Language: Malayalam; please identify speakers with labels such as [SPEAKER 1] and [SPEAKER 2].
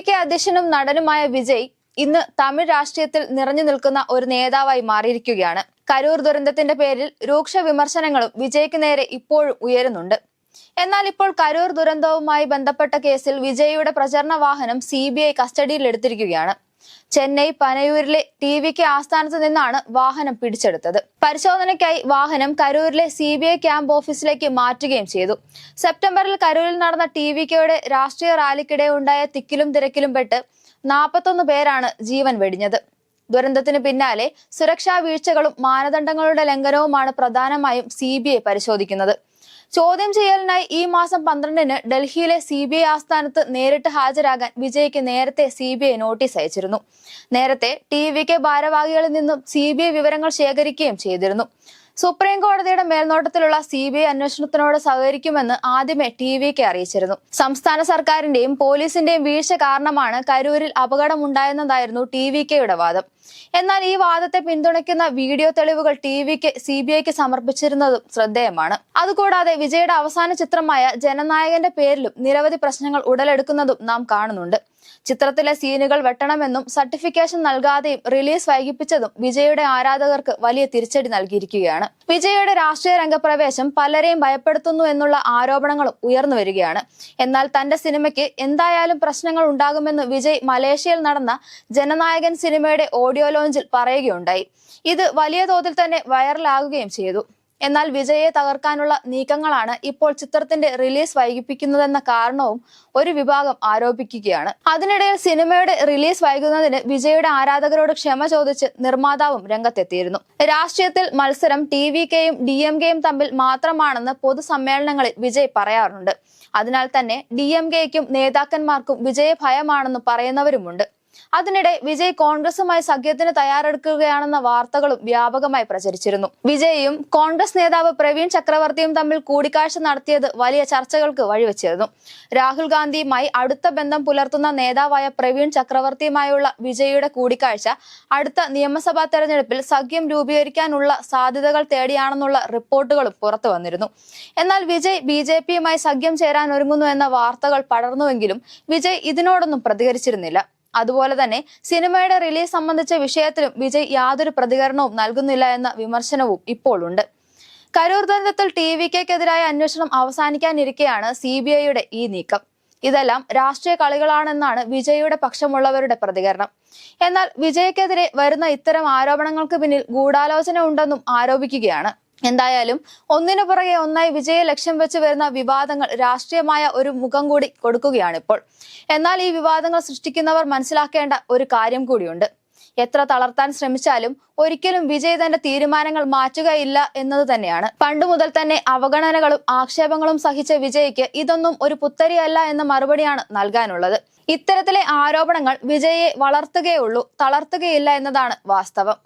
[SPEAKER 1] കെ അധ്യക്ഷനും നടനുമായ വിജയ് ഇന്ന് തമിഴ് രാഷ്ട്രീയത്തിൽ നിറഞ്ഞു നിൽക്കുന്ന ഒരു നേതാവായി മാറിയിരിക്കുകയാണ്. കരൂർ ദുരന്തത്തിന്റെ പേരിൽ രൂക്ഷ വിമർശനങ്ങളും വിജയ്ക്ക് നേരെ ഇപ്പോഴും ഉയരുന്നുണ്ട്. എന്നാൽ ഇപ്പോൾ കരൂർ ദുരന്തവുമായി ബന്ധപ്പെട്ട കേസിൽ വിജയിയുടെ പ്രചരണ വാഹനം CBI കസ്റ്റഡിയിൽ എടുത്തിരിക്കുകയാണ്. ചെന്നൈ പനയൂരിലെ TVK ആസ്ഥാനത്ത് നിന്നാണ് വാഹനം പിടിച്ചെടുത്തത്. പരിശോധനയ്ക്കായി വാഹനം കരൂരിലെ CBI ക്യാമ്പ് ഓഫീസിലേക്ക് മാറ്റുകയും ചെയ്തു. സെപ്റ്റംബറിൽ കരൂരിൽ നടന്ന TVKയുടെ രാഷ്ട്രീയ റാലിക്കിടെ ഉണ്ടായ തിക്കിലും തിരക്കിലും പെട്ട് 41 പേരാണ് ജീവൻ വെടിഞ്ഞത്. ദുരന്തത്തിന് പിന്നാലെ സുരക്ഷാ വീഴ്ചകളും മാനദണ്ഡങ്ങളുടെ ലംഘനവുമാണ് പ്രധാനമായും CBI പരിശോധിക്കുന്നത്. ചോദ്യം ചെയ്യലിനായി ഈ മാസം 12-ന് ഡൽഹിയിലെ CBI ആസ്ഥാനത്ത് നേരിട്ട് ഹാജരാകാൻ വിജയ്ക്ക് നേരത്തെ CBI നോട്ടീസ് അയച്ചിരുന്നു. നേരത്തെ TVK ഭാരവാഹികളിൽ നിന്നും CBI വിവരങ്ങൾ ശേഖരിക്കുകയും ചെയ്തിരുന്നു. സുപ്രീം കോടതിയുടെ മേൽനോട്ടത്തിലുള്ള CBI അന്വേഷണത്തിനോട് സഹകരിക്കുമെന്ന് ആദ്യമേ TVK അറിയിച്ചിരുന്നു. സംസ്ഥാന സർക്കാരിന്റെയും പോലീസിന്റെയും വീഴ്ച കാരണമാണ് കരൂരിൽ അപകടമുണ്ടായെന്നതായിരുന്നു TVKയുടെ വാദം. എന്നാൽ ഈ വാദത്തെ പിന്തുണയ്ക്കുന്ന വീഡിയോ തെളിവുകൾ TVK CBIക്ക് സമർപ്പിച്ചിരുന്നതും ശ്രദ്ധേയമാണ്. അതുകൂടാതെ വിജയുടെ അവസാന ചിത്രമായ ജനനായകന്റെ പേരിലും നിരവധി പ്രശ്നങ്ങൾ ഉടലെടുക്കുന്നതും നാം കാണുന്നുണ്ട്. ചിത്രത്തിലെ സീനുകൾ വെട്ടണമെന്നും സർട്ടിഫിക്കേഷൻ നൽകാതെയും റിലീസ് വൈകിപ്പിച്ചതും വിജയുടെ ആരാധകർക്ക് വലിയ തിരിച്ചടി നൽകിയിരിക്കുകയാണ്. വിജയുടെ രാഷ്ട്രീയ രംഗപ്രവേശം പലരെയും ഭയപ്പെടുത്തുന്നു എന്നുള്ള ആരോപണങ്ങളും ഉയർന്നു വരികയാണ്. എന്നാൽ തന്റെ സിനിമയ്ക്ക് എന്തായാലും പ്രശ്നങ്ങൾ ഉണ്ടാകുമെന്ന് വിജയ് മലേഷ്യയിൽ നടന്ന ജനനായകൻ സിനിമയുടെ ഓഡിയോ ലോഞ്ചിൽ പറയുകയുണ്ടായി. ഇത് വലിയ തോതിൽ തന്നെ വൈറലാകുകയും ചെയ്തു. എന്നാൽ വിജയെ തകർക്കാനുള്ള നീക്കങ്ങളാണ് ഇപ്പോൾ ചിത്രത്തിന്റെ റിലീസ് വൈകിപ്പിക്കുന്നതെന്ന കാരണവും ഒരു വിഭാഗം ആരോപിക്കുകയാണ്. അതിനിടയിൽ സിനിമയുടെ റിലീസ് വൈകുന്നതിന് വിജയുടെ ആരാധകരോട് ക്ഷമ ചോദിച്ച് നിർമ്മാതാവും രംഗത്തെത്തിയിരുന്നു. രാഷ്ട്രീയത്തിൽ മത്സരം TVKയും DMKയും തമ്മിൽ മാത്രമാണെന്ന് പൊതുസമ്മേളനങ്ങളിൽ വിജയ് പറയാറുണ്ട്. അതിനാൽ തന്നെ DMKയ്ക്കും നേതാക്കന്മാർക്കും വിജയെ ഭയമാണെന്ന് പറയുന്നവരുമുണ്ട്. അതിനിടെ വിജയ് കോൺഗ്രസുമായി സഖ്യത്തിന് തയ്യാറെടുക്കുകയാണെന്ന വാർത്തകളും വ്യാപകമായി പ്രചരിച്ചിരുന്നു. വിജയും കോൺഗ്രസ് നേതാവ് പ്രവീൺ ചക്രവർത്തിയും തമ്മിൽ കൂടിക്കാഴ്ച നടത്തിയത് വലിയ ചർച്ചകൾക്ക് വഴിവെച്ചിരുന്നു. രാഹുൽ ഗാന്ധിയുമായി അടുത്ത ബന്ധം പുലർത്തുന്ന നേതാവായ പ്രവീൺ ചക്രവർത്തിയുമായുള്ള വിജയുടെ കൂടിക്കാഴ്ച അടുത്ത നിയമസഭാ തെരഞ്ഞെടുപ്പിൽ സഖ്യം രൂപീകരിക്കാനുള്ള സാധ്യതകൾ തേടിയാണെന്നുള്ള റിപ്പോർട്ടുകളും പുറത്തു വന്നിരുന്നു. എന്നാൽ വിജയ് BJPയുമായി സഖ്യം ചേരാൻ ഒരുങ്ങുന്നു എന്ന വാർത്തകൾ പടർന്നുവെങ്കിലും വിജയ് ഇതിനോടൊന്നും പ്രതികരിച്ചിരുന്നില്ല. അതുപോലെ തന്നെ സിനിമയുടെ റിലീസ് സംബന്ധിച്ച വിഷയത്തിലും വിജയ് യാതൊരു പ്രതികരണവും നൽകുന്നില്ല എന്ന വിമർശനവും ഇപ്പോൾ ഉണ്ട്. കരൂർ ദുരന്തത്തിൽ TVKക്കെതിരായ അന്വേഷണം അവസാനിക്കാനിരിക്കെയാണ് CBIയുടെ ഈ നീക്കം. ഇതെല്ലാം രാഷ്ട്രീയ കളികളാണെന്നാണ് വിജയുടെ പക്ഷമുള്ളവരുടെ പ്രതികരണം. എന്നാൽ വിജയ്ക്കെതിരെ വരുന്ന ഇത്തരം ആരോപണങ്ങൾക്ക് പിന്നിൽ ഗൂഢാലോചന ഉണ്ടെന്നും ആരോപിക്കുകയാണ്. എന്തായാലും ഒന്നിനു പുറകെ ഒന്നായി വിജയെ ലക്ഷ്യം വെച്ച് വരുന്ന വിവാദങ്ങൾ രാഷ്ട്രീയമായ ഒരു മുഖം കൂടി കൊടുക്കുകയാണിപ്പോൾ. എന്നാൽ ഈ വിവാദങ്ങൾ സൃഷ്ടിക്കുന്നവർ മനസ്സിലാക്കേണ്ട ഒരു കാര്യം കൂടിയുണ്ട്. എത്ര തളർത്താൻ ശ്രമിച്ചാലും ഒരിക്കലും വിജയ് തന്റെ തീരുമാനങ്ങൾ മാറ്റുകയില്ല എന്നത് തന്നെയാണ്. പണ്ടു മുതൽ തന്നെ അവഗണനകളും ആക്ഷേപങ്ങളും സഹിച്ച വിജയ്ക്ക് ഇതൊന്നും ഒരു പുത്തരിയല്ല എന്ന മറുപടിയാണ് നൽകാനുള്ളത്. ഇത്തരത്തിലെ ആരോപണങ്ങൾ വിജയെ വളർത്തുകയുള്ളൂ, തളർത്തുകയില്ല എന്നതാണ് വാസ്തവം.